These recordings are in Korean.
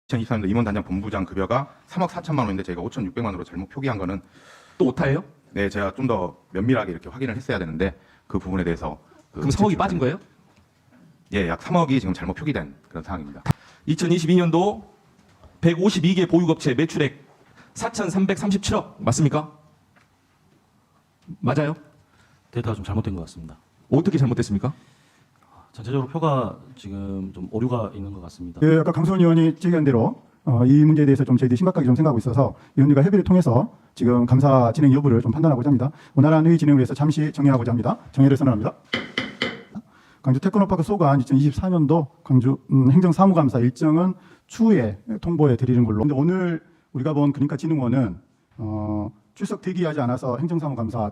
2024년도 임원단장 본부장 급여가 3억 4천만 원인데 제가 5,600만 원으로 잘못 표기한 거는 또 오타예요? 네, 제가 좀 더 면밀하게 이렇게 확인을 했어야 되는데 그 부분에 대해서 그럼 3억이 빠진 거예요? 예, 약 3억이 지금 잘못 표기된 그런 상황입니다. 2022년도 152개 보유업체 매출액 4,337억 맞습니까? 맞아요? 데이터가 좀 잘못된 것 같습니다. 어떻게 잘못됐습니까? 전체적으로 표가 지금 좀 오류가 있는 것 같습니다. 예, 아까 강수원 의원이 제기한 대로 이 문제에 대해서 좀 저희들이 심각하게 좀 생각하고 있어서 의원님과 협의를 통해서 지금 감사 진행 여부를 좀 판단하고자 합니다. 원활한 회의 진행을 위해서 잠시 정리하고자 합니다. 정리를 선언합니다. 광주 테크노파크 소관 2024년도 광주 행정사무감사 일정은 추후에 통보해 드리는 걸로. 근데 오늘 우리가 본 그린카진흥원은 출석 대기하지 않아서 행정사무감사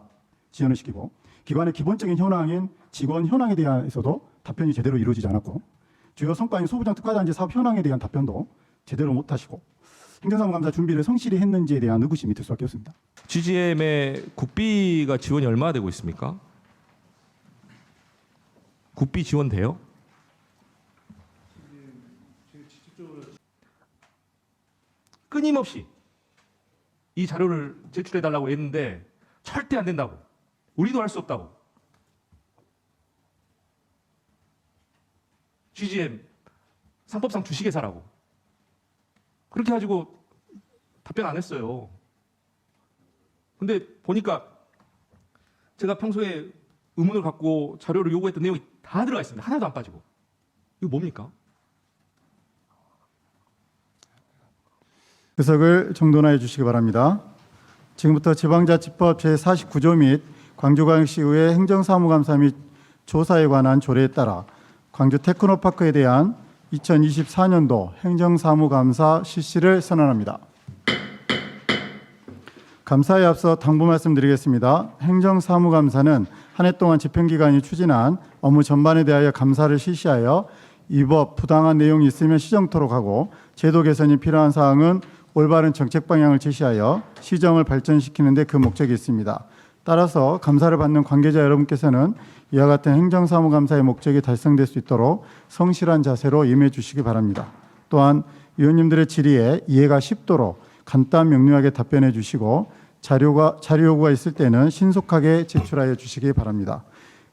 지연을 시키고 기관의 기본적인 현황인 직원 현황에 대해서도 답변이 제대로 이루어지지 않았고 주요 성과인 소부장 특화단지 사업 현황에 대한 답변도 제대로 못하시고 행정사무감사 준비를 성실히 했는지에 대한 의구심이 들 수밖에 없습니다. GGM의 국비가 지원이 얼마나 되고 있습니까? 국비 지원돼요? 끊임없이 이 자료를 제출해달라고 했는데 절대 안 된다고. 우리도 할 수 없다고. GGM 상법상 주식회사라고. 그렇게 가지고 답변 안 했어요. 근데 보니까 제가 평소에 의문을 갖고 자료를 요구했던 내용이 다 들어가 있습니다. 하나도 안 빠지고. 이거 뭡니까? 의석을 정돈하여 주시기 바랍니다. 지금부터 지방자치법 제49조 및 광주광역시의회 행정사무감사 및 조사에 관한 조례에 따라 광주 테크노파크에 대한 2024년도 행정사무감사 실시를 선언합니다. 감사에 앞서 당부 말씀드리겠습니다. 행정사무감사는 한 해 동안 집행기관이 추진한 업무 전반에 대하여 감사를 실시하여 위법, 부당한 내용이 있으면 시정토록 하고 제도 개선이 필요한 사항은 올바른 정책 방향을 제시하여 시정을 발전시키는 데 그 목적이 있습니다. 따라서 감사를 받는 관계자 여러분께서는 이와 같은 행정사무감사의 목적이 달성될 수 있도록 성실한 자세로 임해 주시기 바랍니다. 또한 위원님들의 질의에 이해가 쉽도록 간단 명료하게 답변해 주시고 자료 요구가 있을 때는 신속하게 제출하여 주시기 바랍니다.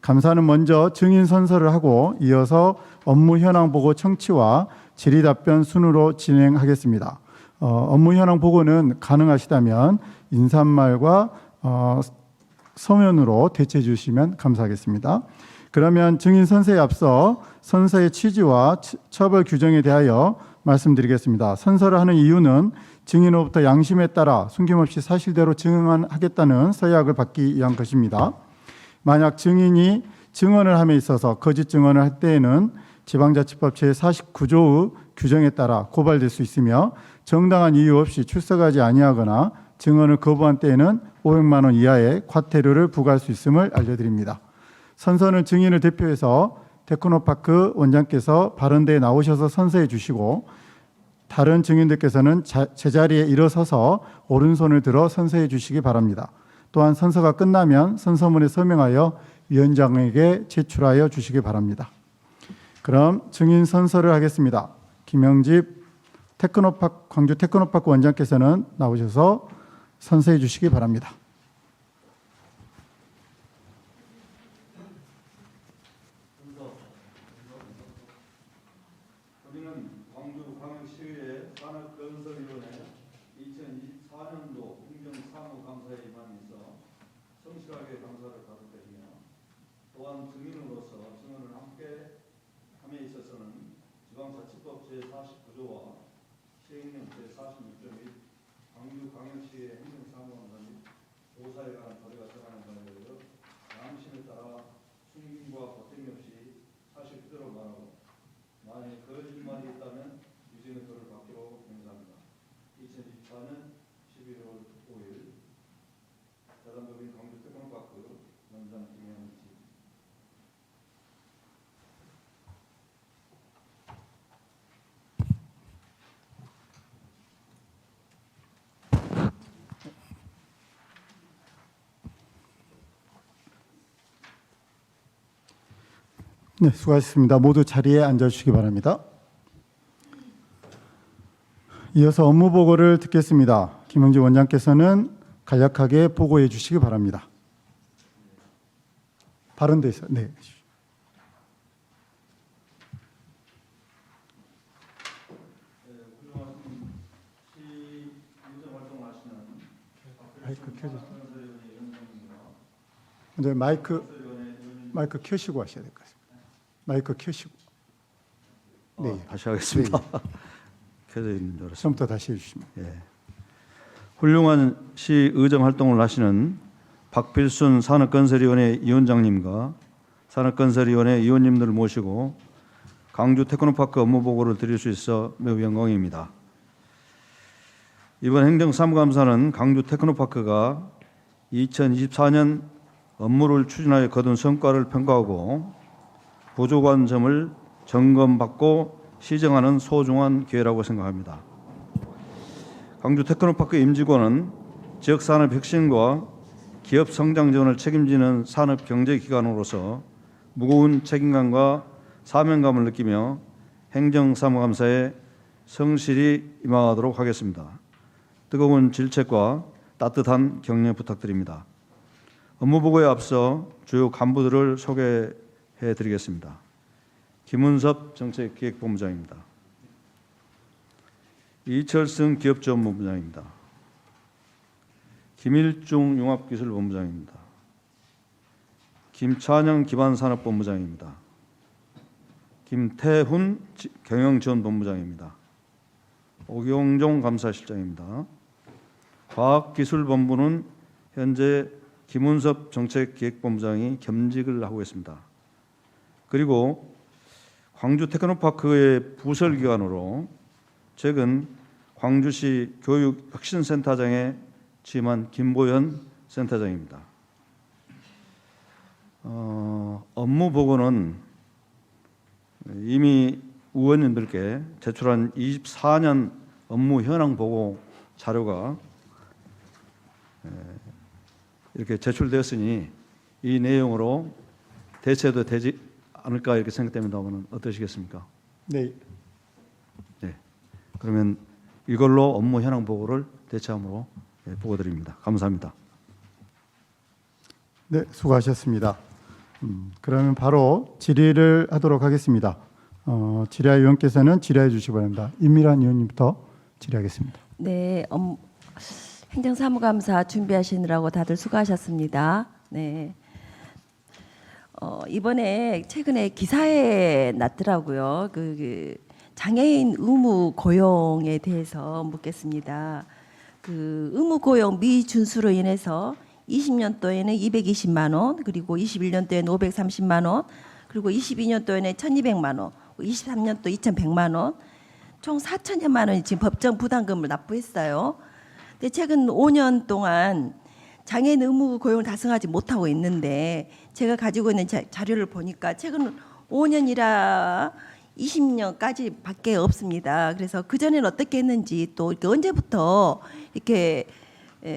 감사는 먼저 증인 선서를 하고 이어서 업무 현황 보고 청취와 질의 답변 순으로 진행하겠습니다. 업무 현황 보고는 가능하시다면 인사말과 서면으로 대체해 주시면 감사하겠습니다. 그러면 증인 선서에 앞서 선서의 취지와 처벌 규정에 대하여 말씀드리겠습니다. 선서를 하는 이유는 증인으로부터 양심에 따라 숨김없이 사실대로 증언하겠다는 서약을 받기 위한 것입니다. 만약 증인이 증언을 함에 있어서 거짓 증언을 할 때에는 지방자치법 제49조의 규정에 따라 고발될 수 있으며 정당한 이유 없이 출석하지 아니하거나 증언을 거부한 때에는 500만 원 이하의 과태료를 부과할 수 있음을 알려드립니다. 선서는 증인을 대표해서 테크노파크 원장께서 발언대에 나오셔서 선서해 주시고 다른 증인들께서는 제자리에 일어서서 오른손을 들어 선서해 주시기 바랍니다. 또한 선서가 끝나면 선서문에 서명하여 위원장에게 제출하여 주시기 바랍니다. 그럼 증인 선서를 하겠습니다. 김영집 광주 테크노파크 원장께서는 나오셔서 선서해 주시기 바랍니다. 우리는 광주광역시의회 산업건설위원회 2024년도 행정사무감사에 임하면서 성실하게 감사를 받았으며 또한 증인으로서 증언을 함께 함에 있어서는 지방자치법 제49조와 시행령 제46조 및 광주광역시의 행정사무감사 및 조사에 관한 조례가 정하는 바에 의하여 양심에 따라 숨김과 보탬이 없이 사실 그대로 말하고 만약 거짓말이 있다면 유죄의 벌을 받기로 명사합니다. 2024년 11월 5일 대단법인 광주 테크노파크 원장 김영지. 네, 수고하셨습니다. 모두 자리에 앉아주시기 바랍니다. 이어서 업무 보고를 듣겠습니다. 김영주 원장께서는 간략하게 보고해 주시기 바랍니다. 발언돼 있어요. 네. 마이크 켜주세요. 네, 마이크 켜시고 하셔야 될 것 같습니다. 마이크 켜시고. 네. 다시 하겠습니다. 켜져 있는 줄 알았습니다. 처음부터 다시 해주시면. 예. 훌륭한 시 의정 활동을 하시는 박필순 산업건설위원회 위원장님과 산업건설위원회 위원님들을 모시고 광주 테크노파크 업무 보고를 드릴 수 있어 매우 영광입니다. 이번 행정사무감사는 광주 테크노파크가 2024년 업무를 추진하여 거둔 성과를 평가하고 부족한 점을 점검받고 시정하는 소중한 기회라고 생각합니다. 광주 테크노파크 임직원은 지역 산업 혁신과 기업 성장 지원을 책임지는 산업 경제 기관으로서 무거운 책임감과 사명감을 느끼며 행정사무감사에 성실히 임하도록 하겠습니다. 뜨거운 질책과 따뜻한 격려 부탁드립니다. 업무 보고에 앞서 주요 간부들을 소개해 드리겠습니다. 김은섭 정책기획본부장입니다. 이철승 기업지원본부장입니다. 김일중 융합기술본부장입니다. 김찬영 기반산업본부장입니다. 김태훈 경영지원본부장입니다. 오경종 감사실장입니다. 과학기술본부는 현재 김은섭 정책기획본부장이 겸직을 하고 있습니다. 그리고 광주 테크노파크의 부설기관으로 최근 광주시 교육혁신센터장에 취임한 김보현 센터장입니다. 업무 보고는 이미 의원님들께 제출한 24년 업무 현황 보고 자료가 이렇게 제출되었으니 이 내용으로 대체도 되지 않을까 이렇게 생각됩니다만 어떠시겠습니까? 네. 네. 그러면 이걸로 업무 현황 보고를 대체함으로 보고드립니다. 감사합니다. 네, 수고하셨습니다. 그러면 바로 질의를 하도록 하겠습니다. 질의할 의원께서는 질의해 주시기 바랍니다. 임미란 의원님부터 질의하겠습니다. 네, 행정사무감사 준비하시느라고 다들 수고하셨습니다. 네. 이번에 최근에 기사에 났더라고요. 그 장애인 의무 고용에 대해서 묻겠습니다. 그 의무 고용 미준수로 인해서 20년도에는 220만 원, 그리고 21년도에는 530만 원, 그리고 22년도에는 1,200만 원, 23년도 2,100만 원, 총 4천여만 원이 지금 법정 부담금을 납부했어요. 근데 최근 5년 동안 장애인 의무 고용을 달성하지 못하고 있는데 제가 가지고 있는 자료를 보니까 최근 5년이라 20년까지밖에 없습니다. 그래서 그 전에는 어떻게 했는지 또 이렇게 언제부터 이렇게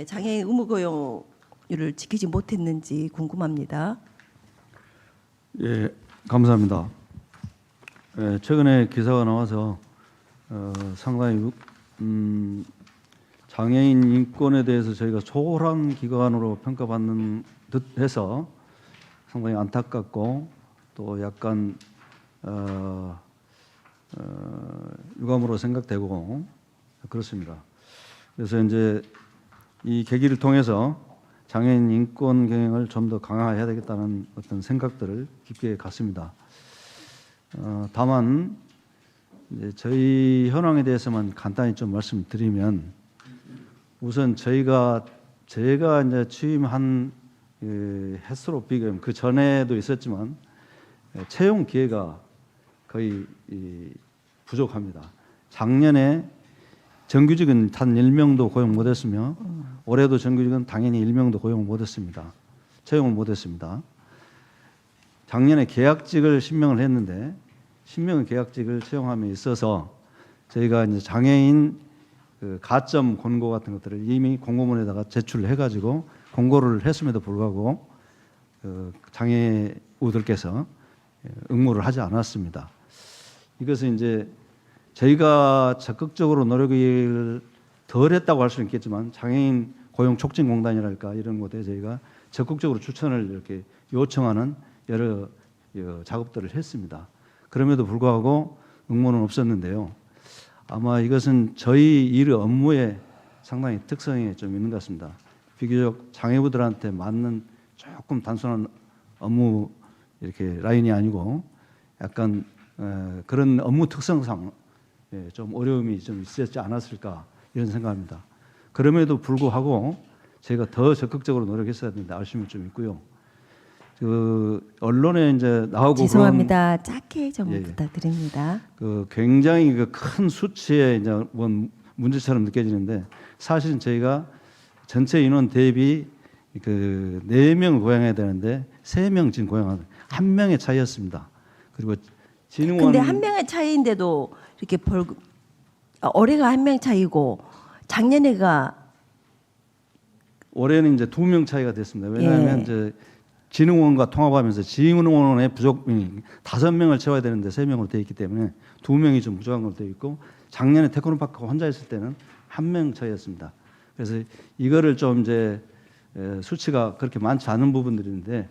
장애인 의무 고용률을 지키지 못했는지 궁금합니다. 예, 감사합니다. 최근에 기사가 나와서 상당히 장애인 인권에 대해서 저희가 소홀한 기관으로 평가받는 듯해서 상당히 안타깝고 또 약간 유감으로 생각되고 그렇습니다. 그래서 이제 이 계기를 통해서 장애인 인권 경영을 좀 더 강화해야 되겠다는 어떤 생각들을 깊게 갖습니다. 다만 이제 저희 현황에 대해서만 간단히 좀 말씀드리면 우선 제가 이제 취임한 햇수로 비교하면 그 전에도 있었지만 채용 기회가 거의 부족합니다. 작년에 정규직은 단 1명도 고용 못했으며 올해도 정규직은 당연히 1명도 고용 못했습니다. 채용을 못했습니다. 작년에 계약직을 10명을 했는데 10명의 계약직을 채용함에 있어서 저희가 이제 장애인 그 가점 권고 같은 것들을 이미 공고문에다가 제출해가지고 공고를 했음에도 불구하고 그 장애우들께서 응모를 하지 않았습니다. 이것은 이제 저희가 적극적으로 노력을 덜 했다고 할 수는 있겠지만 장애인 고용 촉진 공단이랄까 이런 곳에 저희가 적극적으로 추천을 이렇게 요청하는 여러 작업들을 했습니다. 그럼에도 불구하고 응모는 없었는데요. 아마 이것은 저희 일 업무의 상당히 특성이 좀 있는 것 같습니다. 비교적 장애우들한테 맞는 조금 단순한 업무 이렇게 라인이 아니고 약간 그런 업무 특성상 좀 어려움이 좀 있었지 않았을까 이런 생각합니다. 그럼에도 불구하고 저희가 더 적극적으로 노력했어야 되는데 아쉬움이 좀 있고요. 그 언론에 이제 나오고 죄송합니다. 짧게 좀 예, 예. 부탁드립니다. 그 굉장히 그 큰 수치의 이제 뭐 문제처럼 느껴지는데 사실은 저희가 전체 인원 대비 그 4명을 고용해야 되는데 3명 지금 고용하는 1명의 차이였습니다. 그리고 진흥원 근데 한 명의 차이인데도 이렇게 벌금 올해가 한 명 차이고 작년에가 올해는 이제 2명 차이가 됐습니다. 왜냐하면 예. 이제 진흥원과 통합하면서 진흥원의 부족이 5명을 채워야 되는데 3명으로 되어 있기 때문에 2명이 좀 부족한 걸로 되어 있고 작년에 테크노파크가 혼자 있을 때는 1명 차이였습니다. 그래서 이거를 좀 이제 수치가 그렇게 많지 않은 부분들인데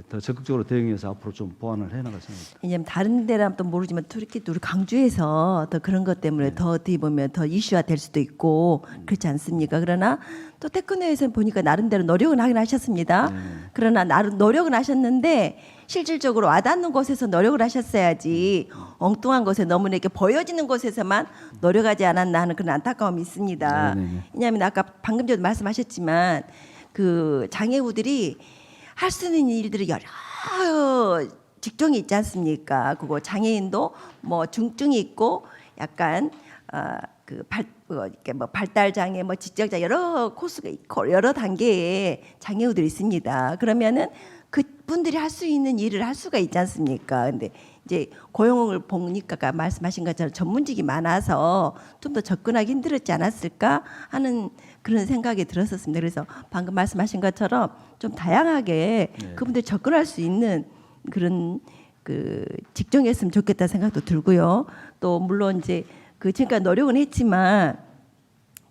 더 적극적으로 대응해서 앞으로 좀 보완을 해나갈 생각입니다. 왜냐면 다른 데라면 또 모르지만 특히 우리 강주에서 더 그런 것 때문에 더 어떻게 보면 더 이슈화 될 수도 있고 그렇지 않습니까? 그러나 또 테크노에서는 보니까 나름대로 노력은 하긴 하셨습니다. 그러나 나름 노력은 하셨는데 실질적으로 와닿는 곳에서 노력을 하셨어야지 엉뚱한 곳에 너무 이렇게 보여지는 곳에서만 노력하지 않았나 하는 그런 안타까움이 있습니다. 왜냐하면 아까 방금 전에 말씀하셨지만 그 장애우들이 할 수 있는 일들이 여러 직종이 있지 않습니까? 그거 장애인도 뭐 중증이 있고 약간 이렇게 뭐 발달 장애, 뭐 지적 장애 여러 코스가 있고 여러 단계의 장애우들이 있습니다. 그러면은 그분들이 할 수 있는 일을 할 수가 있지 않습니까? 근데 이제 고용을 보니까 아까 말씀하신 것처럼 전문직이 많아서 좀 더 접근하기 힘들었지 않았을까 하는 그런 생각이 들었었습니다. 그래서 방금 말씀하신 것처럼 좀 다양하게 그분들이 접근할 수 있는 그런 그 직종이었으면 좋겠다 생각도 들고요. 또 물론 이제 그 지금까지 노력은 했지만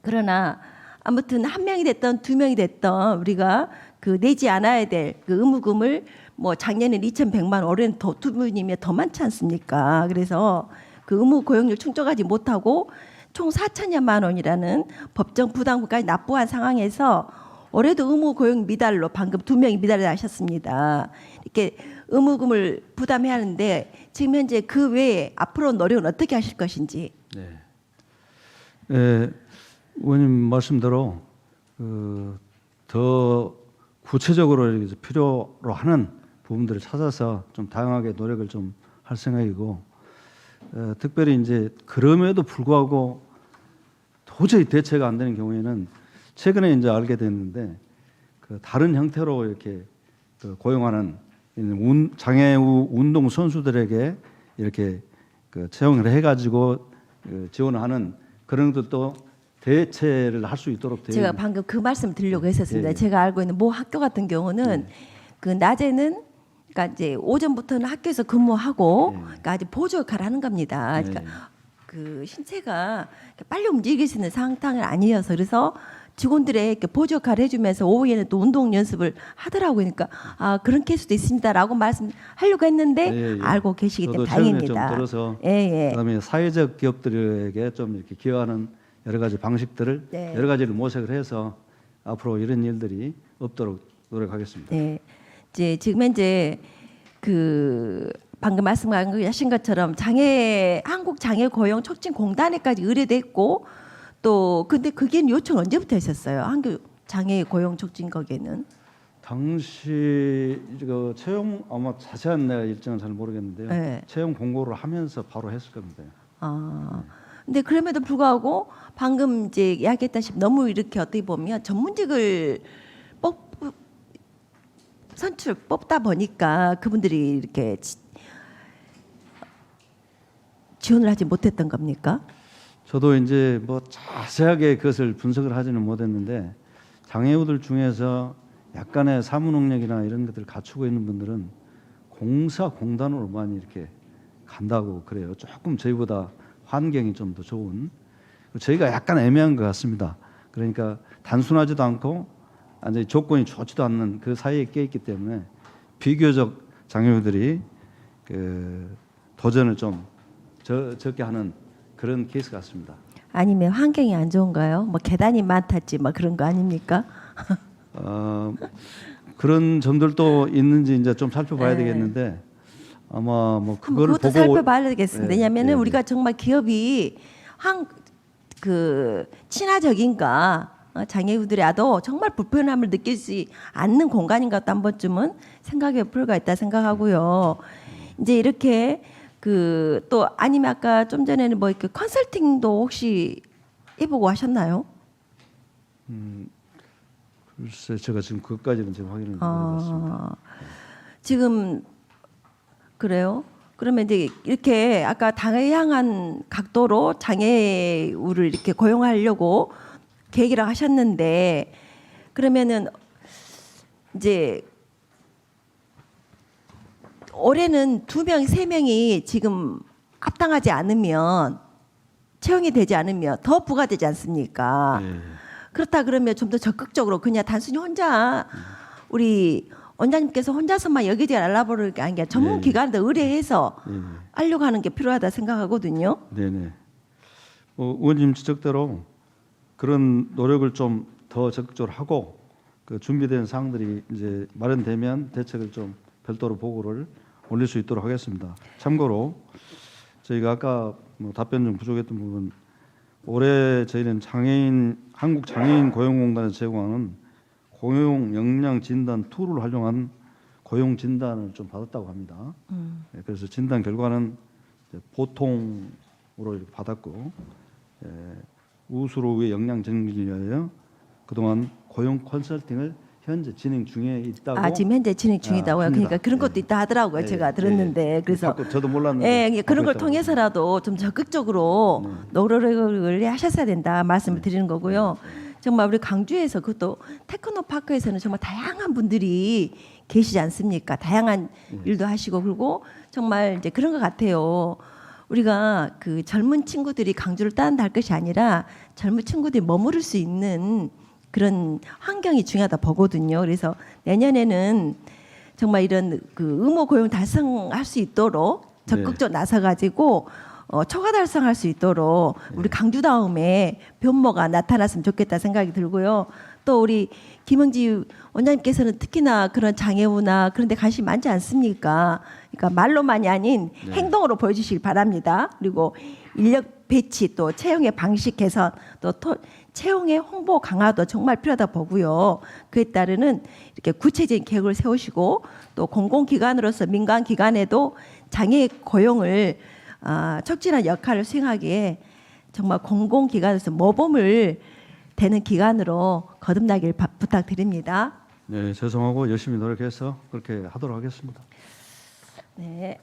그러나 아무튼 한 명이 됐던 두 명이 됐던 우리가 그 내지 않아야 될 그 의무금을 뭐 작년에 2,100만 원, 올해는 더 두 분이면 더 많지 않습니까? 그래서 그 의무 고용률 충족하지 못하고 총 4천여만 원이라는 법정 부담금까지 납부한 상황에서 올해도 의무 고용 미달로 방금 2명이 미달을 하셨습니다. 이렇게 의무금을 부담해야 하는데 지금 현재 그 외에 앞으로 노력은 어떻게 하실 것인지. 네. 의원님 말씀대로 더 구체적으로 이렇게 필요로 하는 부분들을 찾아서 좀 다양하게 노력을 좀 할 생각이고 특별히 이제 그럼에도 불구하고 도저히 대체가 안 되는 경우에는 최근에 이제 알게 됐는데 그 다른 형태로 이렇게 그 고용하는 장애우 운동 선수들에게 이렇게 그 채용을 해가지고 지원하는 그런 것도 대체를 할 수 있도록 제가 방금 그 말씀 드리려고 했었습니다. 예. 제가 알고 있는 모 학교 같은 경우는 그 낮에는 그러니까 이제 오전부터는 학교에서 근무하고 그러니까 아주 보조 역할을 하는 겁니다. 그러니까 그 신체가 빨리 움직일 수 있는 상황이 아니어서 그래서 직원들의 보조 역할을 해주면서 오후에는 또 운동 연습을 하더라고요. 그러니까 아 그런 케이스도 있습니다라고 말씀하려고 했는데 알고 계시기 때문에 다행입니다. 좀 들어서 예. 그다음에 사회적 기업들에게 좀 이렇게 기여하는 여러 가지 방식들을 네. 여러 가지를 모색을 해서 앞으로 이런 일들이 없도록 노력하겠습니다. 네. 이제 지금 현재 그 방금 말씀하신 것처럼 한국 장애 고용 촉진 공단에까지 의뢰됐고 또 근데 그게 요청 언제부터 했었어요? 한국 장애 고용 촉진 거기에는 당시 그 채용 아마 자세한 내가 일정은 잘 모르겠는데요. 네. 채용 공고를 하면서 바로 했을 겁니다. 근데 그럼에도 불구하고 방금 이제 이야기했다시피 너무 이렇게 어떻게 보면 전문직을 뽑다 보니까 그분들이 이렇게 지원을 하지 못했던 겁니까? 저도 이제 뭐 자세하게 그것을 분석을 하지는 못했는데 장애우들 중에서 약간의 사무 능력이나 이런 것들을 갖추고 있는 분들은 공사 공단으로 많이 이렇게 간다고 그래요. 조금 저희보다 환경이 좀 더 좋은 저희가 약간 애매한 것 같습니다. 그러니까 단순하지도 않고 완전히 조건이 좋지도 않는 그 사이에 껴 있기 때문에 비교적 장애우들이 그 도전을 좀 적게 하는 그런 케이스 같습니다. 아니면 환경이 안 좋은가요? 뭐 계단이 많다지 뭐 그런 거 아닙니까? 그런 점들도 있는지 이제 좀 살펴봐야 네. 되겠는데 아마 뭐 그럼 그걸 그것도 보고 살펴봐야 되겠습니다. 네, 왜냐하면 네, 우리가 정말 기업이 친화적인가 장애우들이라도 정말 불편함을 느끼지 않는 공간인가 또 한 번쯤은 생각해 볼 필요가 있다 생각하고요. 이제 이렇게 또 아니면 아까 좀 전에는 뭐 이렇게 컨설팅도 혹시 해보고 하셨나요? 글쎄 제가 지금 그것까지는 지금 확인을 못해봤습니다. 지금 그래요? 그러면 이제 이렇게 아까 다양한 각도로 장애우를 이렇게 고용하려고 계획이라고 하셨는데 그러면은 이제 올해는 2명, 3명이 지금 합당하지 않으면 채용이 되지 않으면 더 부과되지 않습니까? 네. 그렇다 그러면 좀 더 적극적으로 그냥 단순히 혼자 우리 원장님께서 혼자서만 여기저기 알아보는 게 아니라 전문 기관들 의뢰해서 하려고 하는 게 필요하다 생각하거든요. 네네. 의원님 지적대로 그런 노력을 좀 더 적극적으로 하고 그 준비된 사항들이 이제 마련되면 대책을 좀 별도로 보고를 올릴 수 있도록 하겠습니다. 참고로 저희가 아까 뭐 답변 좀 부족했던 부분 올해 저희는 한국 장애인 고용공단에서 제공하는 고용 역량 진단 툴을 활용한 고용 진단을 좀 받았다고 합니다. 예, 그래서 진단 결과는 이제 보통으로 이렇게 받았고 우수로의 역량 증진을 위하여 그동안 고용 컨설팅을 현재 진행 중에 있다고. 지금 현재 진행 중이다고요. 합니다. 그러니까 그런 것도 있다 하더라고요. 네, 제가 네, 들었는데 네. 그래서 저도 몰랐는데. 예, 그런 걸 받고 있다고 통해서라도 좀 적극적으로 노력을 하셨어야 된다 말씀을 드리는 거고요. 정말 우리 강주에서 그것도 테크노파크에서는 정말 다양한 분들이 계시지 않습니까? 다양한 일도 하시고 그리고 정말 이제 그런 것 같아요. 우리가 그 젊은 친구들이 강주를 따른다 할 것이 아니라 젊은 친구들이 머무를 수 있는 그런 환경이 중요하다 보거든요. 그래서 내년에는 정말 이런 그 의무 고용 달성할 수 있도록 적극적으로 나서가지고 초과 달성할 수 있도록 우리 강주 다음에 변모가 나타났으면 좋겠다 생각이 들고요. 또 우리 김영지 원장님께서는 특히나 그런 장애우나 그런 데 관심이 많지 않습니까? 그러니까 말로만이 아닌 행동으로 보여주시기 바랍니다. 그리고 인력 배치 또 채용의 방식 개선 또 채용의 홍보 강화도 정말 필요하다 보고요. 그에 따르는 이렇게 구체적인 계획을 세우시고 또 공공기관으로서 민간기관에도 장애 고용을 촉진한 역할을 수행하기에 정말 공공기관에서 모범을 되는 기관으로 거듭나길 부탁드립니다. 네, 죄송하고 열심히 노력해서 그렇게 하도록 하겠습니다. 네.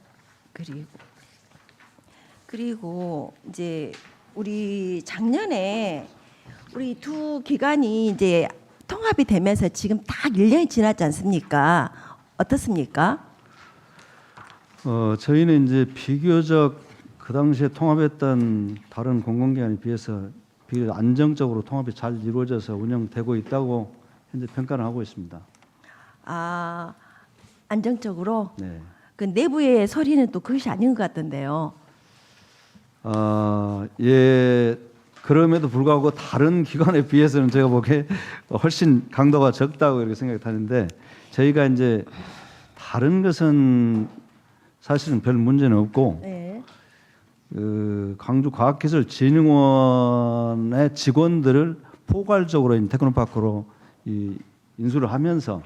그리고 이제 우리 작년에 우리 두 기관이 이제 통합이 되면서 지금 딱 1년이 지났지 않습니까? 어떻습니까? 저희는 이제 비교적 그 당시에 통합했던 다른 공공기관에 비해서 비교적 안정적으로 통합이 잘 이루어져서 운영되고 있다고 현재 평가를 하고 있습니다. 안정적으로. 네. 그 내부의 소리는 또 그것이 아닌 것 같던데요. 예. 그럼에도 불구하고 다른 기관에 비해서는 제가 보기에 훨씬 강도가 적다고 이렇게 생각이 드는데 저희가 이제 다른 것은 사실은 별 문제는 없고 네. 광주과학기술진흥원의 직원들을 포괄적으로 테크노파크로 인수를 하면서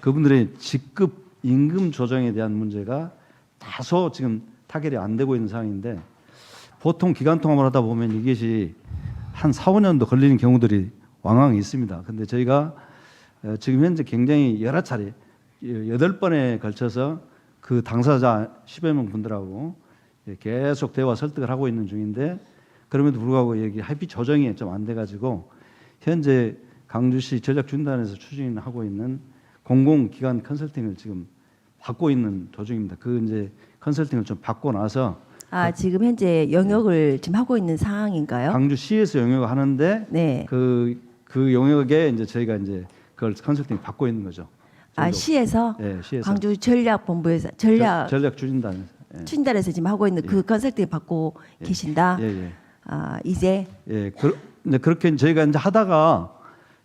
그분들의 직급 임금 조정에 대한 문제가 다소 지금 타결이 안 되고 있는 상황인데 보통 기관 통합을 하다 보면 이것이 한 4, 5년도 걸리는 경우들이 왕왕 있습니다. 근데 저희가 지금 현재 굉장히 여러 차례 8번에 걸쳐서 그 당사자 10여 명 분들하고 계속 대화 설득을 하고 있는 중인데 그럼에도 불구하고 여기 합의 조정이 좀 안 돼가지고 현재 강주시 전략준단에서 추진하고 있는 공공기관 컨설팅을 지금 받고 있는 도중입니다. 그 이제 컨설팅을 좀 받고 나서 지금 현재 영역을 지금 하고 있는 상황인가요? 광주시에서 영역을 하는데 네. 그 영역에 이제 저희가 이제 그걸 컨설팅 받고 있는 거죠. 시에서 네, 시에서 광주 전략본부에서 전략 전략 추진단. 예. 추진단에서 지금 하고 있는 그 컨설팅 받고 계신다. 예, 예. 이제 예, 네, 그렇게 저희가 이제 하다가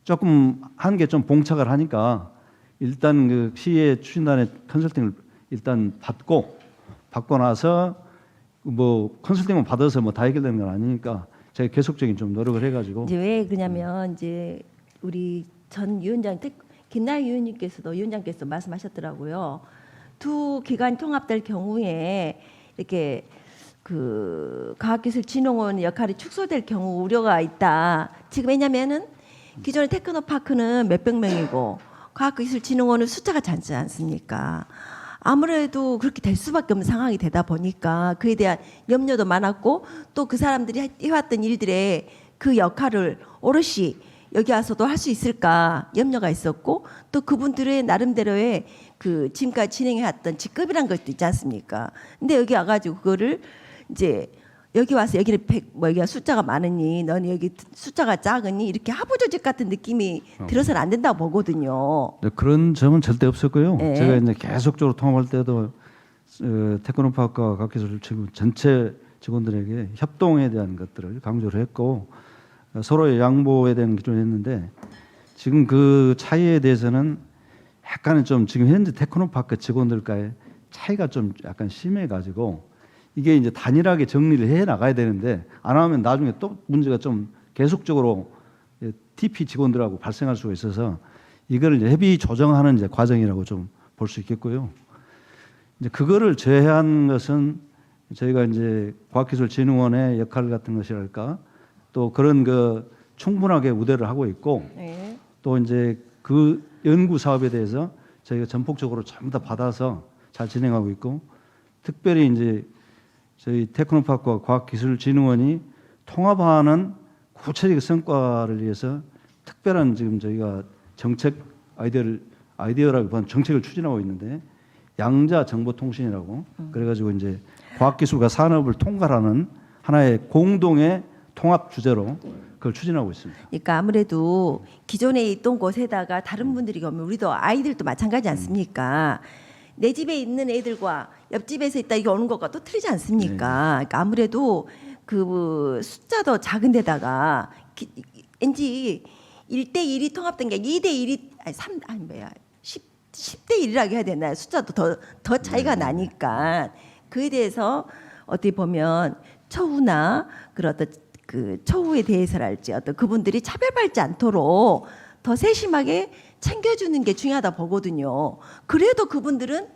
조금 한 게 좀 봉착을 하니까 일단 그 시의 추진단의 컨설팅을 일단 받고 나서 뭐 컨설팅만 받아서 뭐 다 해결되는 건 아니니까 제가 계속적인 좀 노력을 해가지고 이제 왜 그러냐면 이제 우리 전 위원장 김나영 위원장께서 말씀하셨더라고요. 두 기관 통합될 경우에 이렇게 그 과학기술진흥원 역할이 축소될 경우 우려가 있다. 지금 왜냐면은 기존의 테크노파크는 몇백 명이고 과학기술진흥원은 숫자가 작지 않습니까? 아무래도 그렇게 될 수밖에 없는 상황이 되다 보니까 그에 대한 염려도 많았고 또 그 사람들이 해왔던 일들의 그 역할을 오롯이 여기 와서도 할 수 있을까 염려가 있었고 또 그분들의 나름대로의 그 지금까지 진행해왔던 직급이란 것도 있지 않습니까? 근데 여기 와가지고 그거를 이제 여기 와서 여기는 여기가 숫자가 많으니 너는 여기 숫자가 작으니 이렇게 하부 조직 같은 느낌이 들어서는 안 된다고 보거든요. 네, 그런 점은 절대 없었고요. 네. 제가 이제 계속적으로 통합할 때도 테크노파크와 과학기술 전체 직원들에게 협동에 대한 것들을 강조를 했고 서로의 양보에 대한 기조를 했는데 지금 그 차이에 대해서는 약간은 좀 지금 현재 테크노파크 직원들과의 차이가 좀 약간 심해가지고 이게 이제 단일하게 정리를 해 나가야 되는데 안 하면 나중에 또 문제가 좀 계속적으로 TP 직원들하고 발생할 수가 있어서 이거를 이제 협의 조정하는 이제 과정이라고 좀 볼 수 있겠고요. 이제 그거를 제외한 것은 저희가 이제 과학기술진흥원의 역할 같은 것이랄까 또 그런 그 충분하게 우대를 하고 있고 네. 또 이제 그 연구 사업에 대해서 저희가 전폭적으로 전부 다 받아서 잘 진행하고 있고 특별히 이제 저희 테크노파크와 과학기술진흥원이 통합하는 구체적인 성과를 위해서 특별한 지금 저희가 정책 아이디어라기보다는 정책을 추진하고 있는데 양자 정보통신이라고 그래가지고 이제 과학기술과 산업을 통괄하는 하나의 공동의 통합 주제로 그걸 추진하고 있습니다. 그러니까 아무래도 기존에 있던 곳에다가 다른 분들이 오면 우리도 아이들도 마찬가지 않습니까? 내 집에 있는 애들과 옆집에서 있다 이게 오는 것과 또 틀리지 않습니까? 그러니까 아무래도 그 숫자도 작은 데다가 왠지 1대 1이 통합된 게 2대 1이 아니 10대 1이라고 해야 되나요? 숫자도 더 차이가 나니까 그에 대해서 어떻게 보면 처우나 그런 어떤 그 처우에 대해서랄지 어떤 그분들이 차별받지 않도록 더 세심하게 챙겨주는 게 중요하다 보거든요. 그래도 그분들은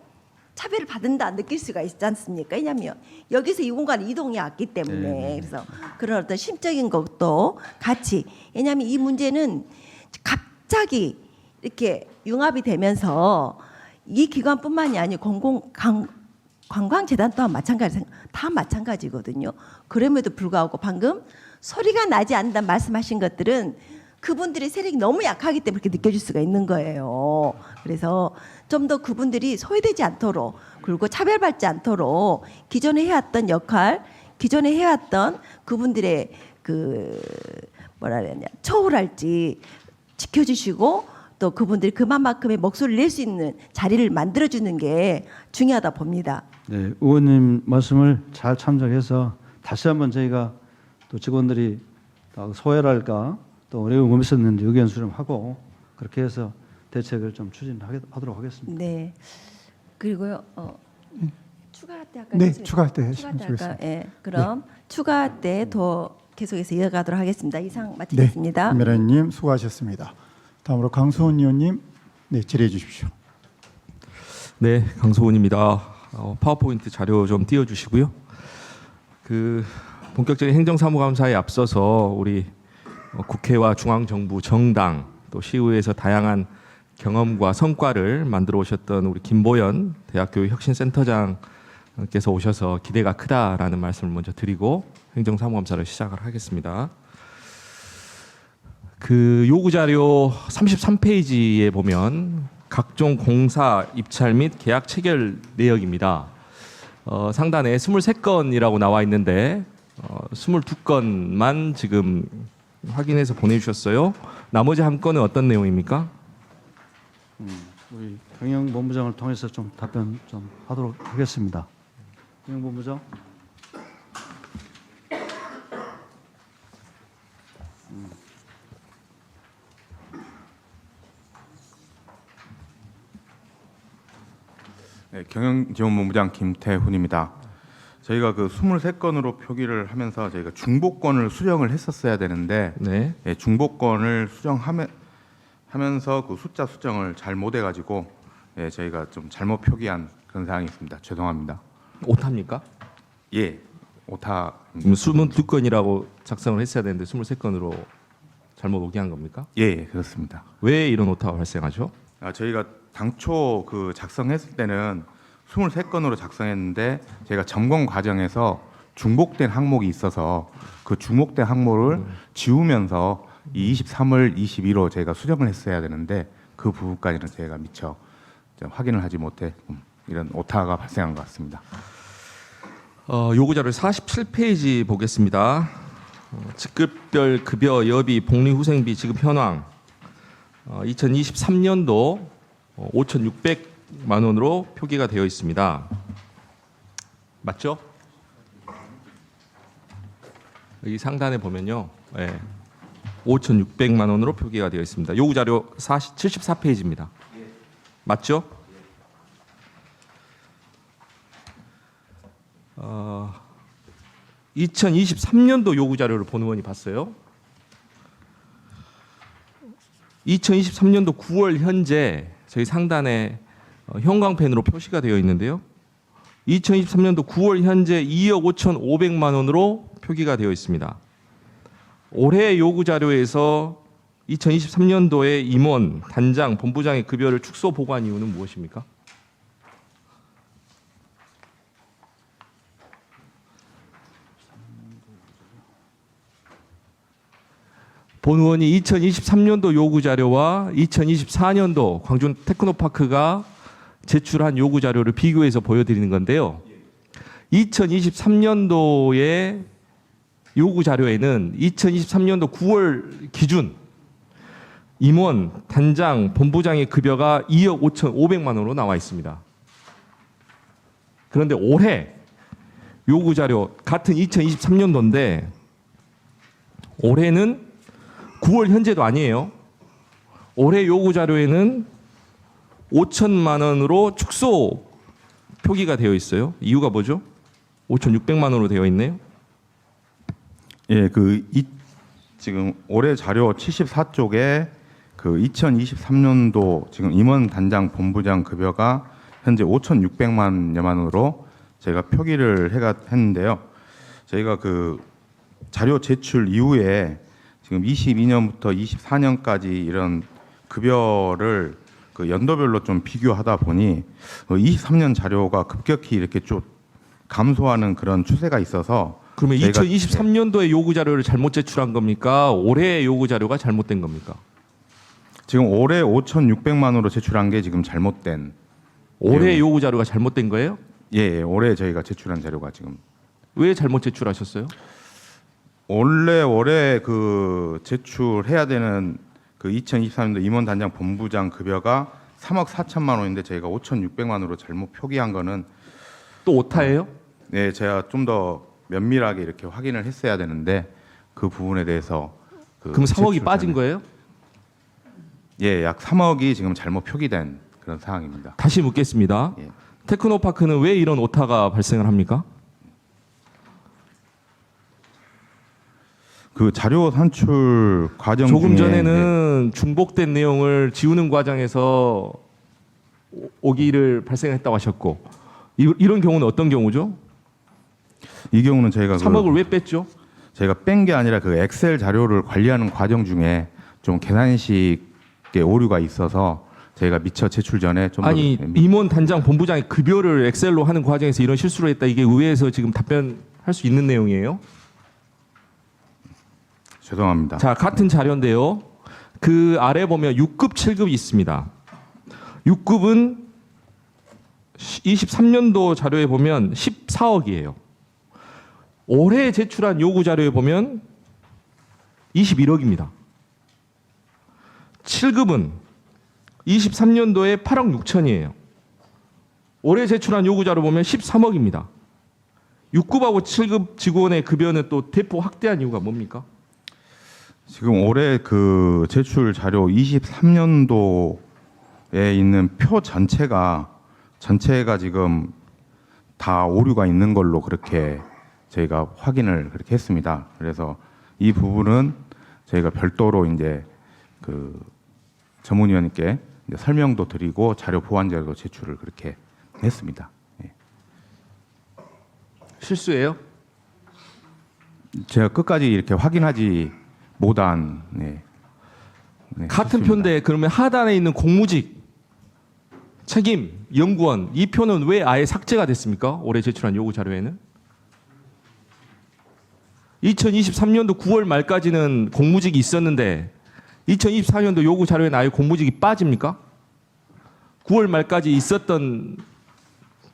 차별을 받는다 느낄 수가 있지 않습니까? 왜냐하면 여기서 이 공간에 이동이 왔기 때문에 그래서 그런 어떤 심적인 것도 같이 왜냐하면 이 문제는 갑자기 이렇게 융합이 되면서 이 기관뿐만이 아니고 관광재단 또한 다 마찬가지거든요. 그럼에도 불구하고 방금 소리가 나지 않는다 말씀하신 것들은 그분들의 세력이 너무 약하기 때문에 그렇게 느껴질 수가 있는 거예요. 그래서 좀 더 그분들이 소외되지 않도록 그리고 차별받지 않도록 기존에 해왔던 역할, 기존에 해왔던 그분들의 그 뭐라 그러냐 처우랄지 지켜주시고 또 그분들이 그만큼의 목소리를 낼 수 있는 자리를 만들어주는 게 중요하다 봅니다. 네, 의원님 말씀을 잘 참작해서 다시 한번 저희가 또 직원들이 소외랄까 또 어려움이 있었는지 의견 수렴하고 그렇게 해서 대책을 좀 추진하도록 하겠습니다. 네. 그리고요. 추가 때 아까 네, 추가 때 추가 때 하겠습니다. 아까 그럼 추가 때 더 계속해서 이어가도록 하겠습니다. 이상 마치겠습니다. 김미라님 수고하셨습니다. 다음으로 강수원 의원님 질의해 주십시오. 네, 강소훈입니다. 파워포인트 자료 좀 띄워주시고요. 그 본격적인 행정사무감사에 앞서서 우리 국회와 중앙정부, 정당 또 시의회에서 다양한 경험과 성과를 만들어 오셨던 우리 김보연 대학교 혁신센터장께서 오셔서 기대가 크다라는 말씀을 먼저 드리고 행정사무감사를 시작을 하겠습니다. 그 요구 자료 33페이지에 보면 각종 공사 입찰 및 계약 체결 내역입니다. 상단에 23건이라고 나와 있는데 22건만 지금 확인해서 보내주셨어요. 나머지 한 건은 어떤 내용입니까? 우리 경영본부장을 통해서 좀 답변 좀 하도록 하겠습니다. 경영본부장. 네, 경영지원본부장 김태훈입니다. 저희가 그 23건으로 표기를 하면서 저희가 중복건을 수정을 했었어야 되는데 네. 예, 중복건을 수정하면서 그 숫자 수정을 잘 못해가지고 예, 저희가 좀 잘못 표기한 그런 상황이 있습니다. 죄송합니다. 오타입니까? 예, 오타. 22건이라고 작성을 했어야 되는데 23건으로 잘못 오기한 겁니까? 예, 그렇습니다. 왜 이런 오타가 발생하죠? 저희가 당초 그 작성했을 때는 23건으로 작성했는데 제가 점검 과정에서 중복된 항목이 있어서 그 중복된 항목을 지우면서 이 23을 22로 제가 수정을 했어야 되는데 그 부분까지는 제가 미처 확인을 하지 못해 이런 오타가 발생한 것 같습니다. 요구자료 47페이지 보겠습니다. 직급별 급여, 여비, 복리후생비 지급 현황 2023년도 5,600만 원으로 표기가 되어 있습니다. 맞죠? 여기 상단에 보면요. 네. 5,600만 원으로 표기가 되어 있습니다. 요구자료 74페이지입니다. 맞죠? 2023년도 요구자료를 본 의원이 봤어요. 2023년도 9월 현재 저희 상단에 형광펜으로 표시가 되어 있는데요. 2023년도 9월 현재 2억 5,500만 원으로 표기가 되어 있습니다. 올해 요구자료에서 2023년도에 임원, 단장, 본부장의 급여를 축소 보고한 이유는 무엇입니까? 본 의원이 2023년도 요구자료와 2024년도 광주 테크노파크가 제출한 요구자료를 비교해서 보여드리는 건데요. 2023년도의 요구자료에는 2023년도 9월 기준 임원, 단장, 본부장의 급여가 2억 5,500만 원으로 나와 있습니다. 그런데 올해 요구자료 같은 2023년도인데 올해는 9월 현재도 아니에요. 올해 요구자료에는 5천만 원으로 축소 표기가 되어 있어요. 이유가 뭐죠? 5,600만 원으로 되어 있네요. 예, 지금 올해 자료 74쪽에 그 2023년도 지금 임원, 단장, 본부장 급여가 현재 5,600만여만 원으로 제가 표기를 했는데요. 저희가 그 자료 제출 이후에 지금 22년부터 24년까지 이런 급여를 그 연도별로 좀 비교하다 보니 23년 자료가 급격히 이렇게 좀 감소하는 그런 추세가 있어서 그러면 저희가 2023년도에 요구 자료를 잘못 제출한 겁니까? 올해 요구 자료가 잘못된 겁니까? 지금 올해 5,600만 원으로 제출한 게 지금 잘못된. 올해 요구 자료가 잘못된 거예요? 예, 올해 저희가 제출한 자료가 지금 왜 잘못 제출하셨어요? 올해 그 제출해야 되는 그 2023년도 임원, 단장, 본부장 급여가 3억 4천만 원인데 저희가 5,600만 원으로 잘못 표기한 거는 또 오타예요? 네, 제가 좀 더 면밀하게 이렇게 확인을 했어야 되는데 그 부분에 대해서 그럼 3억이 제출 빠진 전에- 거예요? 예, 약 3억이 지금 잘못 표기된 그런 상황입니다. 다시 묻겠습니다. 예. 테크노파크는 왜 이런 오타가 발생을 합니까? 그 자료 산출 과정 조금 중에 전에는 중복된 내용을 지우는 과정에서 오기를 발생했다고 하셨고 이런 경우는 어떤 경우죠? 이 경우는 저희가 3억을 왜 뺐죠? 저희가 뺀 게 아니라 그 엑셀 자료를 관리하는 과정 중에 좀 계산식의 오류가 있어서 저희가 미처 제출 전에 좀 아니 더 임원, 단장, 본부장의 급여를 엑셀로 하는 과정에서 이런 실수를 했다. 이게 의회에서 지금 답변할 수 있는 내용이에요? 죄송합니다. 자, 같은 자료인데요. 그 아래 보면 6급, 7급이 있습니다. 6급은 23년도 자료에 보면 14억이에요. 올해 제출한 요구 자료에 보면 21억입니다. 7급은 23년도에 8억 6천이에요. 올해 제출한 요구 자료 보면 13억입니다. 6급하고 7급 직원의 급여는 또 대폭 확대한 이유가 뭡니까? 지금 올해 그 제출 자료 23년도에 있는 표 전체가 지금 다 오류가 있는 걸로 그렇게 저희가 확인을 그렇게 했습니다. 그래서 이 부분은 저희가 별도로 이제 그 전문위원님께 이제 설명도 드리고 자료 보완 자료 제출을 그렇게 했습니다. 예. 실수예요? 제가 끝까지 이렇게 확인하지 못한 네. 네, 같은 실수입니다. 표인데 그러면 하단에 있는 공무직 책임 연구원 이 표는 왜 아예 삭제가 됐습니까? 올해 제출한 요구 자료에는 2023년도 9월 말까지는 공무직이 있었는데 2024년도 요구 자료에는 아예 공무직이 빠집니까? 9월 말까지 있었던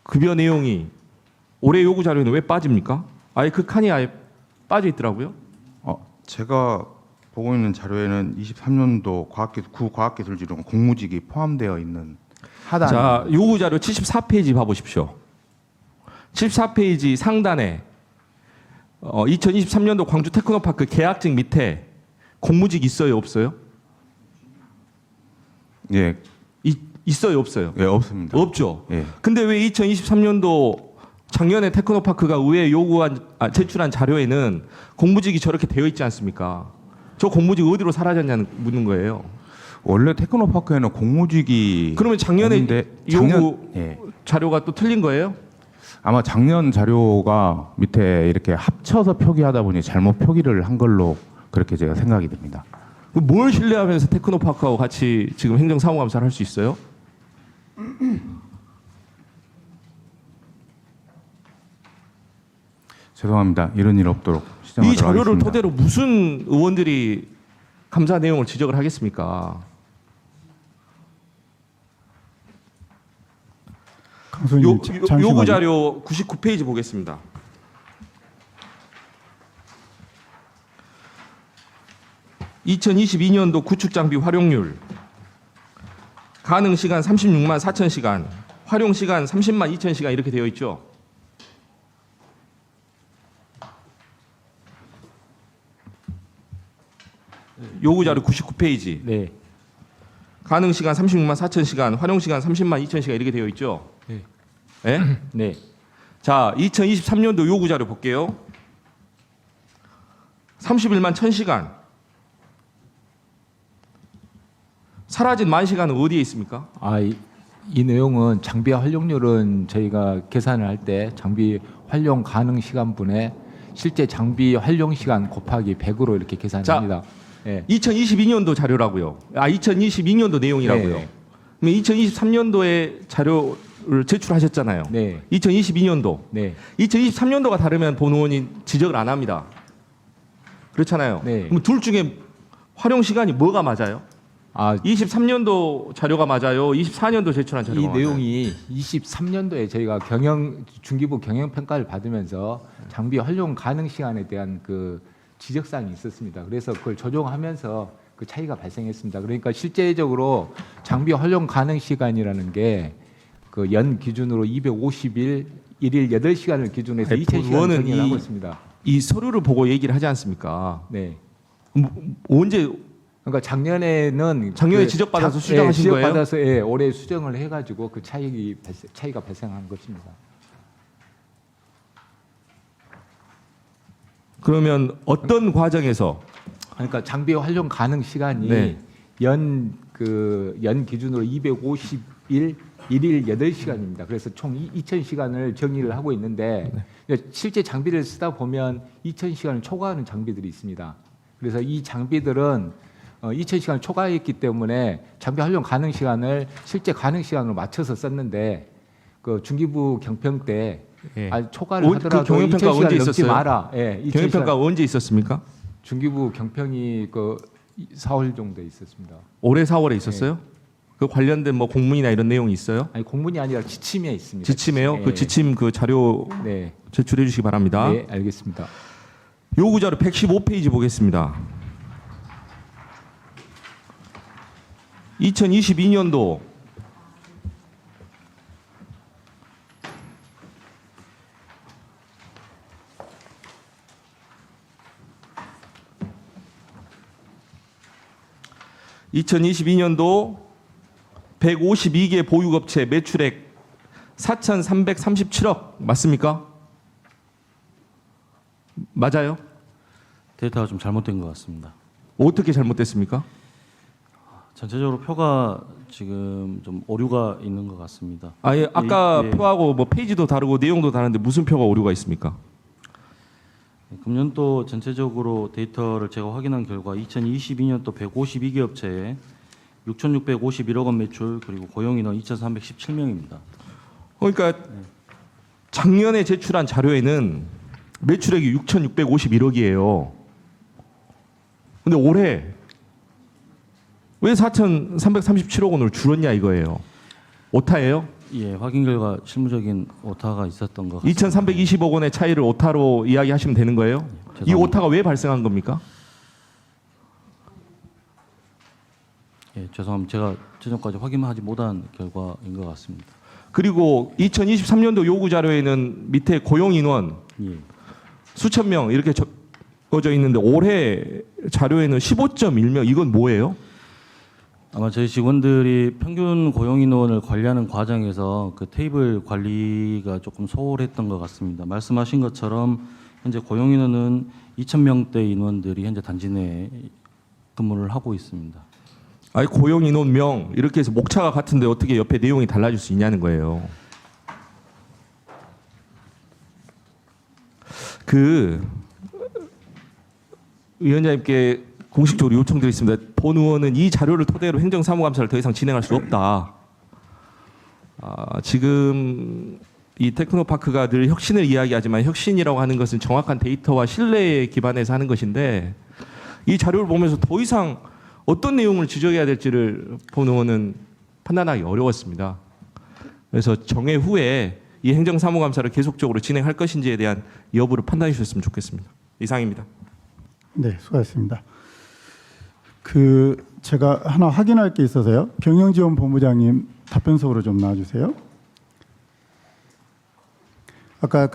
급여 내용이 올해 요구 자료에는 왜 빠집니까? 아예 그 칸이 아예 빠져 있더라고요. 제가 보고 있는 자료에는 23년도 과학기술지원 공무직이 포함되어 있는 하단. 자, 요구 자료 74페이지 봐보십시오. 74페이지 상단에 2023년도 광주 테크노파크 계약직 밑에 공무직 있어요, 없어요? 예, 있어요, 없어요? 예 없습니다. 없죠. 예. 근데 왜 2023년도 작년에 테크노파크가 의회에 제출한 자료에는 공무직이 저렇게 되어 있지 않습니까? 저 공무직 어디로 사라졌냐는 묻는 거예요. 원래 테크노파크에는 공무직이 그러면 작년에 없는데 요구 예. 자료가 또 틀린 거예요? 아마 작년 자료가 밑에 이렇게 합쳐서 표기하다 보니 잘못 표기를 한 걸로 그렇게 제가 생각이 듭니다. 뭘 신뢰하면서 테크노파크하고 같이 지금 행정사무감사를 할 수 있어요? 죄송합니다. 이런 일 없도록 이 시정하도록 자료를 하겠습니다. 토대로 무슨 의원들이 감사 내용을 지적을 하겠습니까? 강수님 잠시만요. 요구 자료 99페이지 보겠습니다. (2022년도) 구축 장비 활용률 가능 시간 36만 4천 시간, 활용 시간 30만 2천 시간 이렇게 되어 있죠. 요구 자료 99페이지. 네. 가능 시간 36만 4천 시간, 활용 시간 30만 2천 시간 이렇게 되어 있죠. 네. 예? 네. 자, 2023년도 요구 자료 볼게요. 31만 1,000시간. 사라진 만 시간은 어디에 있습니까? 이 내용은 장비 활용률은 저희가 계산을 할 때 장비 활용 가능 시간분에 실제 장비 활용 시간 곱하기 100으로 이렇게 계산합니다. 예. 2022년도 자료라고요. 2022년도 내용이라고요. 네. 그럼 2023년도에 자료를 제출하셨잖아요. 네. 2022년도. 네. 2023년도가 다르면 본 의원이 지적을 안 합니다. 그렇잖아요. 네. 그럼 둘 중에 활용 시간이 뭐가 맞아요? 아, 23년도 자료가 맞아요. 24년도 제출한 자료가 이 맞아요. 내용이 23년도에 저희가 중기부 경영 평가를 받으면서 장비 활용 가능 시간에 대한 그 지적사항이 있었습니다. 그래서 그걸 조정하면서 그 차이가 발생했습니다. 그러니까 실제적으로 장비 활용 가능 시간이라는 게 그 연 기준으로 250일, 일일 8시간을 기준으로 해서 2000시간을 의원은 정의를 하고 있습니다. 이 서류를 보고 얘기를 하지 않습니까? 네. 언제 그러니까 작년에는 작년에 지적받아서 수정하신 거예요? 지적받아서 올해 수정을 해가지고 그 차이가 발생한 것입니다. 그러면 어떤 과정에서 그러니까 장비 활용 가능 시간이 네. 연 기준으로 250일, 일일 8시간입니다. 그래서 총 2,000시간을 정의를 하고 있는데 실제 장비를 쓰다 보면 2,000시간을 초과하는 장비들이 있습니다. 그래서 이 장비들은 2,000시간을 초과했기 때문에 장비 활용 가능 시간을 실제 가능 시간으로 맞춰서 썼는데 그 중기부 경평 때 예. 초과를 그 하더라도 경영평가 2,000시간을 언제 넘지 있었어요? 마라. 예, 2,000시간. 경영평가 언제 있었습니까? 중기부 경평이 그 4월 정도에 있었습니다. 올해 4월에 있었어요? 그 관련된 뭐 공문이나 이런 내용이 있어요? 아니 공문이 아니라 지침에 있습니다. 지침에요? 네. 그 지침 그 자료 네. 제출해 주시기 바랍니다. 네, 알겠습니다. 요구 자료 115페이지 보겠습니다. 2022년도 (2022년도) 152개 보육업체 매출액 4,337억 맞습니까? 맞아요? 데이터가 좀 잘못된 것 같습니다. 어떻게 잘못됐습니까? 전체적으로 표가 지금 좀 오류가 있는 것 같습니다. 아예 아까 예. 표하고 뭐 페이지도 다르고 내용도 다른데 무슨 표가 오류가 있습니까? 금년도 전체적으로 데이터를 제가 확인한 결과 2022년도 152개 업체에 6,651억 원 매출 그리고 고용인원 2,317명입니다. 그러니까 작년에 제출한 자료에는 매출액이 6,651억이에요. 근데 올해 왜 4,337억 원으로 줄었냐 이거예요. 오타예요? 예, 확인 결과 실무적인 오타가 있었던 것 같습니다. 2,320억 원의 차이를 오타로 이야기하시면 되는 거예요? 이 죄송합니다. 오타가 왜 발생한 겁니까? 예, 죄송합니다. 제가 최종까지 확인하지 못한 결과인 것 같습니다. 그리고 2023년도 요구 자료에는 밑에 고용 인원 예. 수천 명 이렇게 적어져 있는데 올해 자료에는 15.1명 이건 뭐예요? 아마 저희 직원들이 평균 고용 인원을 관리하는 과정에서 그 테이블 관리가 조금 소홀했던 것 같습니다. 말씀하신 것처럼 현재 고용 인원은 2,000명대 인원들이 현재 단지 내에 근무를 하고 있습니다. 아니 고용 인원 명 이렇게 해서 목차가 같은데 어떻게 옆에 내용이 달라질 수 있냐는 거예요. 그 위원장님께 공식적으로 요청드리겠습니다. 본 의원은 이 자료를 토대로 행정사무감사를 더 이상 진행할 수 없다. 지금 이 테크노파크가 늘 혁신을 이야기하지만 혁신이라고 하는 것은 정확한 데이터와 신뢰에 기반해서 하는 것인데 이 자료를 보면서 더 이상 어떤 내용을 지적해야 될지를 본 의원은 판단하기 어려웠습니다. 그래서 정회 후에 이 행정사무감사를 계속적으로 진행할 것인지에 대한 여부를 판단해 주셨으면 좋겠습니다. 이상입니다. 네, 수고하셨습니다. 제가 하나 확인할 게 있어서요. 경영지원본부장님 답변석으로 좀 나와주세요. 아까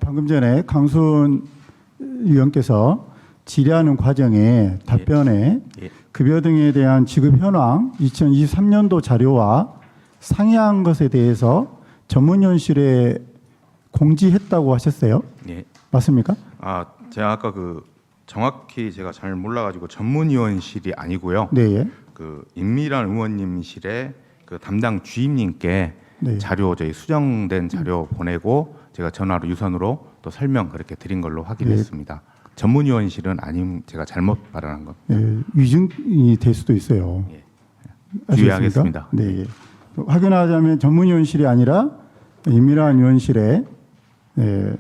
방금 전에 강수원 위원께서 질의하는 과정에 답변에 예. 급여 등에 대한 지급 현황 2023년도 자료와 상이한 것에 대해서 전문위원실에 공지했다고 하셨어요. 예. 맞습니까? 제가 아까 정확히 제가 잘 몰라가지고 전문위원실이 아니고요. 네. 예. 임미란 의원님실에 담당 주임님께 네. 자료 저희 수정된 자료 보내고 제가 전화로 유선으로 또 설명 그렇게 드린 걸로 확인했습니다. 전문위원실은 제가 잘못 발언한 겁니다. 예, 위증이 될 수도 있어요. 예. 아시겠습니까? 주의하겠습니다. 네. 예. 확인하자면 전문위원실이 아니라 임미란 위원실에 예.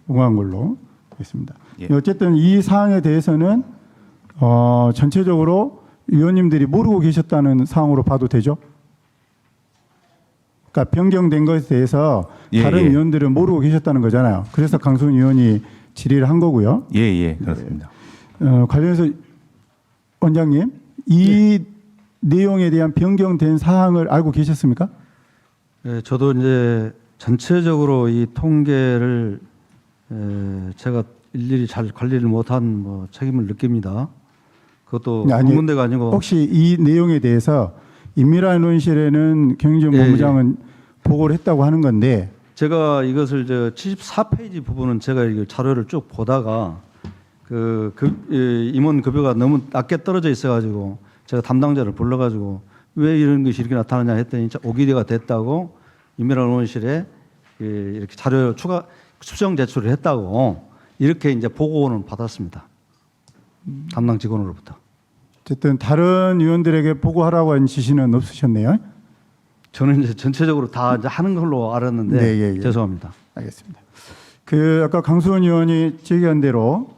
응한 걸로 했습니다. 예. 어쨌든 이 사항에 대해서는 전체적으로 위원님들이 모르고 계셨다는 사항으로 봐도 되죠? 그러니까 변경된 것에 대해서 예, 다른 예. 위원들은 모르고 계셨다는 거잖아요. 그래서 강수원 위원이 질의를 한 거고요. 예, 그렇습니다. 관련해서 원장님 이 내용에 대한 변경된 사항을 알고 계셨습니까? 예, 저도 이제 전체적으로 이 통계를 제가 일일이 잘 관리를 못한 책임을 느낍니다. 그것도 아니, 문제가 아니고 혹시 이 내용에 대해서 임미란 의원실에는 경영지원본부장은 보고를 했다고 하는 건데 제가 이것을 74페이지 부분은 제가 이 자료를 쭉 보다가 임원 급여가 너무 낮게 떨어져 있어가지고 제가 담당자를 불러가지고 왜 이런 것이 이렇게 나타나냐 했더니 오기대가 됐다고 임미란 의원실에 이렇게 자료 추가 수정 제출을 했다고 이렇게 이제 보고는 받았습니다. 담당 직원으로부터. 어쨌든 다른 위원들에게 보고하라고 한 지시는 없으셨네요. 저는 이제 전체적으로 다 이제 하는 걸로 알았는데 네, 예. 죄송합니다. 알겠습니다. 아까 강수원 의원이 제기한 대로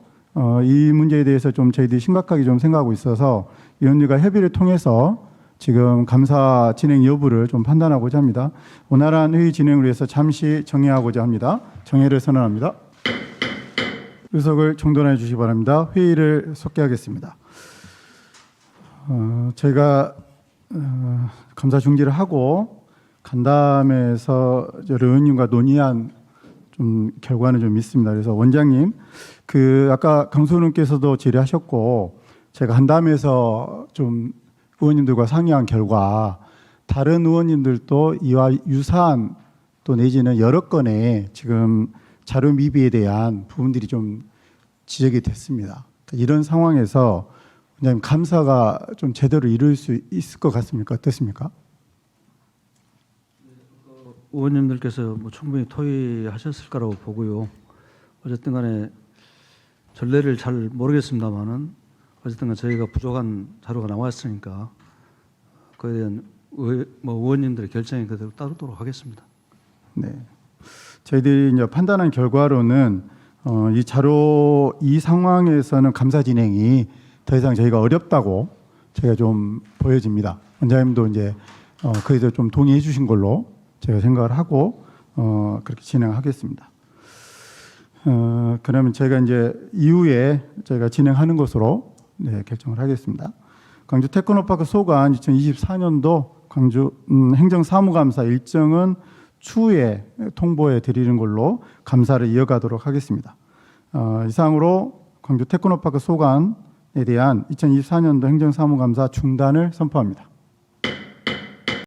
이 문제에 대해서 좀 저희들이 심각하게 좀 생각하고 있어서 위원들과 협의를 통해서 지금 감사 진행 여부를 좀 판단하고자 합니다. 원활한 회의 진행을 위해서 잠시 정회하고자 합니다. 정회를 선언합니다. 의석을 정돈해 주시기 바랍니다. 회의를 속개하겠습니다. 저희가 감사 중지를 하고 간담회에서 여러 의원님과 논의한 좀 결과는 좀 있습니다. 그래서 원장님, 아까 강소원님께서도 질의하셨고 제가 간담회에서 좀 의원님들과 상의한 결과 다른 의원님들도 이와 유사한 또 내지는 여러 건의 지금 자료 미비에 대한 부분들이 좀 지적이 됐습니다. 이런 상황에서 원장님 감사가 좀 제대로 이룰 수 있을 것 같습니까? 어떻습니까? 의원님들께서 뭐 충분히 토의하셨을 거라고 보고요. 어쨌든 간에 전례를 잘 모르겠습니다만은 어쨌든 간에 저희가 부족한 자료가 나왔으니까 그에 대한 의원님들의 결정이 그대로 따르도록 하겠습니다. 네. 저희들이 이제 판단한 결과로는 이 자료 이 상황에서는 감사 진행이 더 이상 저희가 어렵다고 제가 좀 보여집니다. 원장님도 이제 그에 대해서 좀 동의해 주신 걸로 제가 생각을 하고 그렇게 진행하겠습니다. 그러면 제가 이제 이후에 저희가 진행하는 것으로 결정을 하겠습니다. 광주 테크노파크 소관 2024년도 광주 행정사무감사 일정은 추후에 통보해 드리는 걸로 감사를 이어가도록 하겠습니다. 이상으로 광주 테크노파크 소관에 대한 2024년도 행정사무감사 중단을 선포합니다.